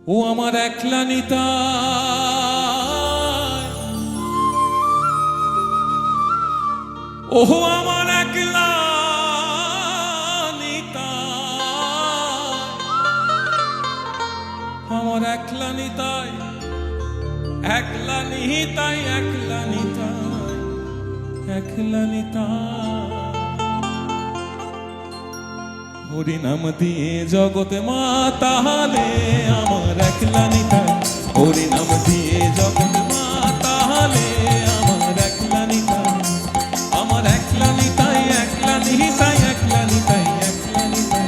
ও আমার একলা নিতাই, ও আমার একলা নিতাই, আমার একলা নিতাই, একলা নিতাই, একলা নিতাই, একলা নিতাই। হরি নাম দিয়ে জগতে মাতালে আমার একলা নিতাই, হরি নাম দিয়ে জগতে মাতালে আমার একলা নিতাই, আমার একলা নিতাই, একলা নিতাই, একলা নিতাই, একলা নিতাই।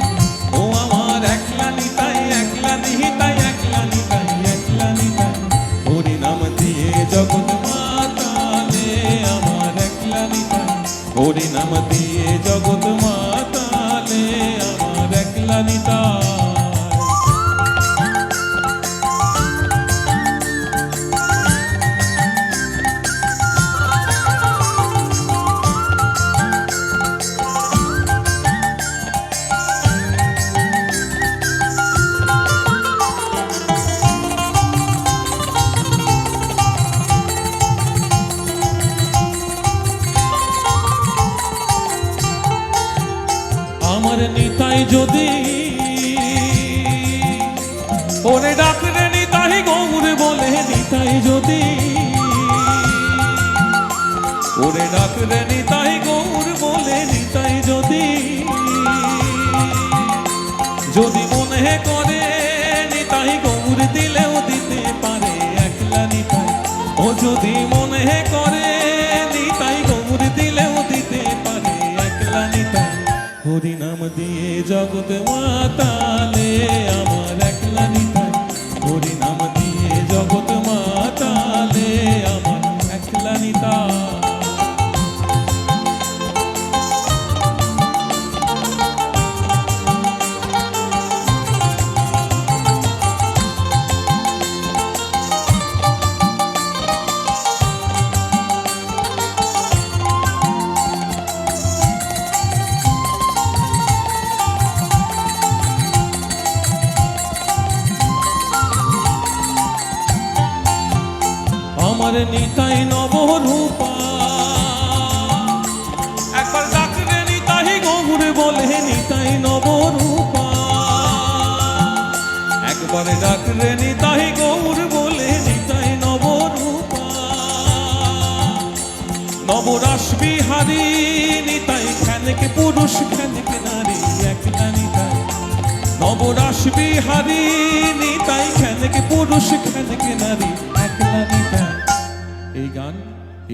ও আমার একলা নিতাই, একলা নিতাই, একলা নিতাই, একলা নিতাই। হরি নাম দিয়ে জগতে মাতালে আমার একলা নিতাই, হরি নাম দিয়ে জগৎ মাতালে আমার একলা নিতাই। আমার নিতাই যদি ওরে ডাকরে নিতাই গৌর বলে, নিতাই যদি ওরে ডাকরে নিতাই গৌর বলে, নিতাই যদি যদি মনে করে নিতাই গৌর দিলেও দিতে পারে একলা নিতাই। ও যদি মনে করে নিতাই গৌর দিলেও দিতে পারে একলা নিতাই। হরি নাম দিয়ে জগৎ মাতালে আমার একলা নিতাই, হরি নাম দিয়ে জগৎ মাতালে আমার একলা নিতাই। আমার নিতাই নবরূপা, একবার ডাকরে নিতাই গৌর বলে, নিতাই নবরূপা, একবার ডাকরে নিতাই গৌর বলে, নিতাই নবরূপা। নবরাস বিহারী নিতাই, খানেক পুরুষ খানেক নারী একলা নিতাই। নবরাস বিহারী নিতাই, খানেক পুরুষ খানেক নারী একলা নিতাই। এই গান,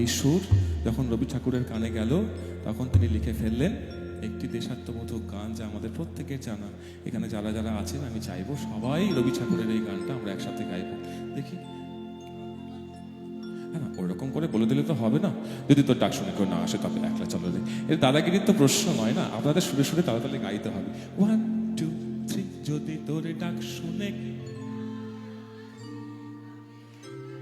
এই সুর যখন রবি ঠাকুরের কানে গেল তখন তিনি লিখে ফেললেন একটি দেশাত্মবোধক গান, যা আমাদের প্রত্যেকের জানা। এখানে যারা যারা আছেন আমি চাইবো সবাই রবি ঠাকুরের এই গানটা আমরা একসাথে গাইব। দেখি হ্যাঁ, ওরকম করে বলে দিলে তো হবে না। যদি তোর ডাক শুনে কেউ না আসে তবে একলা চলো রে, এর দাদাগিরির তো প্রশ্ন নয় না, আপনাদের সুরে সুরে তাড়াতাড়ি গাইতে হবে। 1